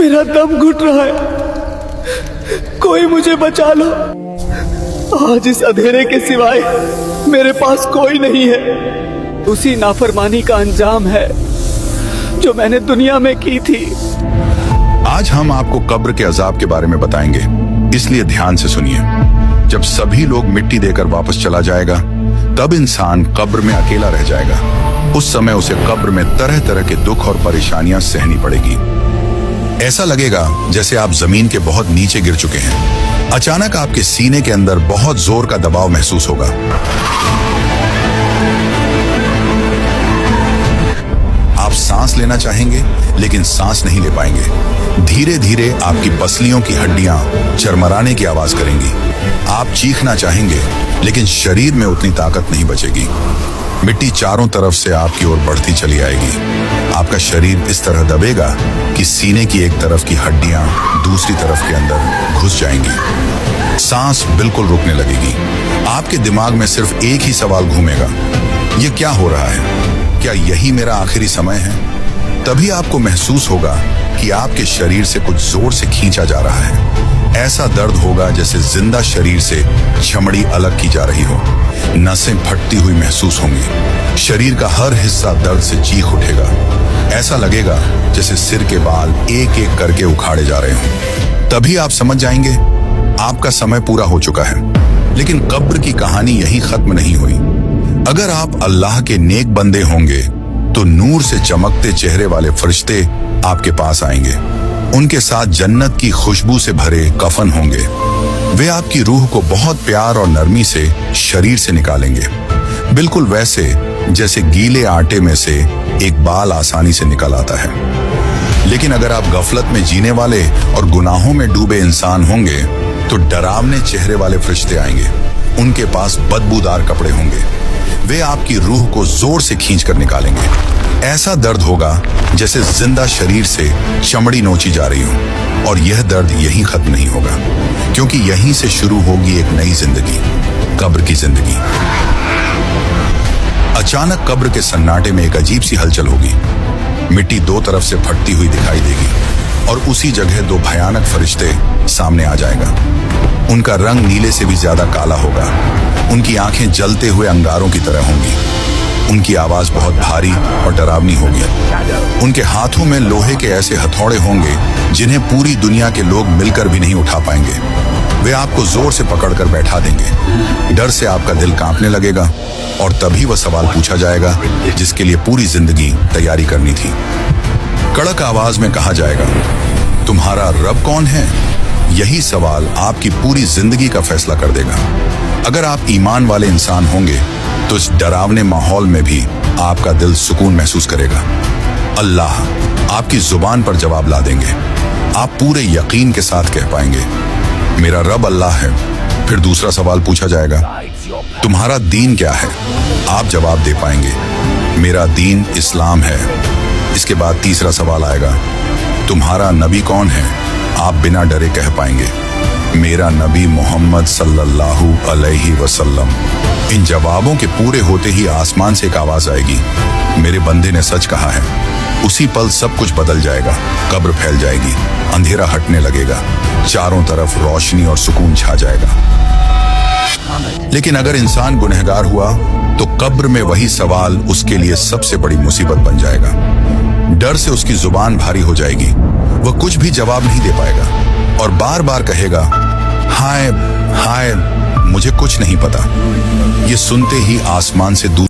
मेरा दम घुट रहा है, कोई मुझे बचा लो। आज इस अंधेरे के सिवाय मेरे पास कोई नहीं है। उसी नाफरमानी का अंजाम है जो मैंने दुनिया में की थी। आज हम आपको कब्र के अजाब के बारे में बताएंगे, इसलिए ध्यान से सुनिए। जब सभी लोग मिट्टी देकर वापस चला जाएगा, तब इंसान कब्र में अकेला रह जाएगा। उस समय उसे कब्र में तरह तरह के दुख और परेशानियां सहनी पड़ेगी। ऐसा लगेगा जैसे आप जमीन के बहुत नीचे गिर चुके हैं। अचानक आपके सीने के अंदर बहुत जोर का दबाव महसूस होगा। आप सांस लेना चाहेंगे, लेकिन सांस नहीं ले पाएंगे। धीरे धीरे आपकी पसलियों की हड्डियां चरमराने की आवाज करेंगी। आप चीखना चाहेंगे, लेकिन शरीर में उतनी ताकत नहीं बचेगी। मिट्टी चारों तरफ से आपकी ओर बढ़ती चली आएगी। आपका शरीर इस तरह दबेगा कि सीने की एक तरफ की हड्डियां दूसरी तरफ के अंदर घुस जाएंगी। सांस बिल्कुल रुकने लगेगी। आपके दिमाग में सिर्फ एक ही सवाल घूमेगा, ये क्या हो रहा है? क्या यही मेरा आखिरी समय है? तभी आपको महसूस होगा कि आपके शरीर से कुछ जोर से खींचा जा रहा है। ऐसा दर्द होगा जैसे जिंदा शरीर से चमड़ी अलग की जा रही हो। नसें फटती हुई महसूस होंगी। शरीर का हर हिस्सा दर्द से चीख उठेगा। ऐसा लगेगा जैसे सिर के बाल एक एक करके उखाड़े जा रहे हों। तभी आप समझ जाएंगे आपका समय पूरा हो चुका है। लेकिन कब्र की कहानी यहीं खत्म नहीं हुई। अगर आप अल्लाह के नेक बंदे होंगे तो नूर से चमकते चेहरे वाले फरिश्ते आपके पास आएंगे। उनके साथ जन्नत की खुशबू से भरे कफन होंगे। वे आपकी रूह को बहुत प्यार और नरमी से शरीर से निकालेंगे, बिल्कुल वैसे जैसे गीले आटे में से एक बाल आसानी से निकल आता है। लेकिन अगर आप गफलत में जीने वाले और गुनाहों में डूबे इंसान होंगे तो डरावने चेहरे वाले फरिश्ते आएंगे। उनके पास बदबूदार कपड़े होंगे। वे आपकी रूह को जोर से खींच कर निकालेंगे। ऐसा दर्द होगा जैसे जिंदा शरीर से चमड़ी नोची जा रही हो। और यह दर्द यहीं खत्म नहीं होगा, क्योंकि यहीं से शुरू होगी एक नई जिंदगी, कब्र की जिंदगी। अचानक कब्र के सन्नाटे में एक अजीब सी हलचल होगी। मिट्टी दो तरफ से फटती हुई दिखाई देगी और उसी जगह दो भयानक फरिश्ते सामने आ जाएगा। उनका रंग नीले से भी ज्यादा काला होगा। उनकी आंखें जलते हुए अंगारों की तरह होंगी। उनकी आवाज बहुत भारी और डरावनी होगी। उनके हाथों में लोहे के ऐसे हथौड़े होंगे जिन्हें पूरी दुनिया के लोग मिलकर भी नहीं उठा पाएंगे। वे आपको जोर से पकड़कर बैठा देंगे। डर से आपका दिल कांपने लगेगा और तभी वह सवाल पूछा जाएगा जिसके लिए पूरी जिंदगी तैयारी करनी थी। कड़क आवाज में कहा जाएगा, तुम्हारा रब कौन है? यही सवाल आपकी पूरी जिंदगी का फैसला कर देगा। अगर आप ईमान वाले इंसान होंगे तो इस डरावने माहौल में भी आपका दिल सुकून महसूस करेगा। अल्लाह आपकी जुबान पर जवाब ला देंगे। आप पूरे यकीन के साथ कह पाएंगे, मेरा रब अल्लाह है। फिर दूसरा सवाल पूछा जाएगा, तुम्हारा दीन क्या है? आप जवाब दे पाएंगे, मेरा दीन इस्लाम है। इसके बाद तीसरा सवाल आएगा, तुम्हारा नबी कौन है? आप बिना डरे कह पाएंगे, मेरा नबी मोहम्मद सल्लल्लाहु अलैहि वसल्लम। इन जवाबों के पूरे होते ही आसमान से एक आवाज आएगी, मेरे बंदे ने सच कहा है। उसी पल सब कुछ बदल जाएगा। कब्र फैल जाएगी, अंधेरा हटने लगेगा, चारों तरफ रोशनी और सुकून छा जाएगा। लेकिन अगर इंसान गुनहगार हुआ तो कब्र में वही सवाल उसके लिए सबसे बड़ी मुसीबत बन जाएगा। डर से उसकी जुबान भारी हो जाएगी। वह कुछ भी जवाब नहीं दे पाएगा और बार बार कहेगा, हाय हाय, मुझे कुछ नहीं पता। ये सुनते ही आसमान से दूर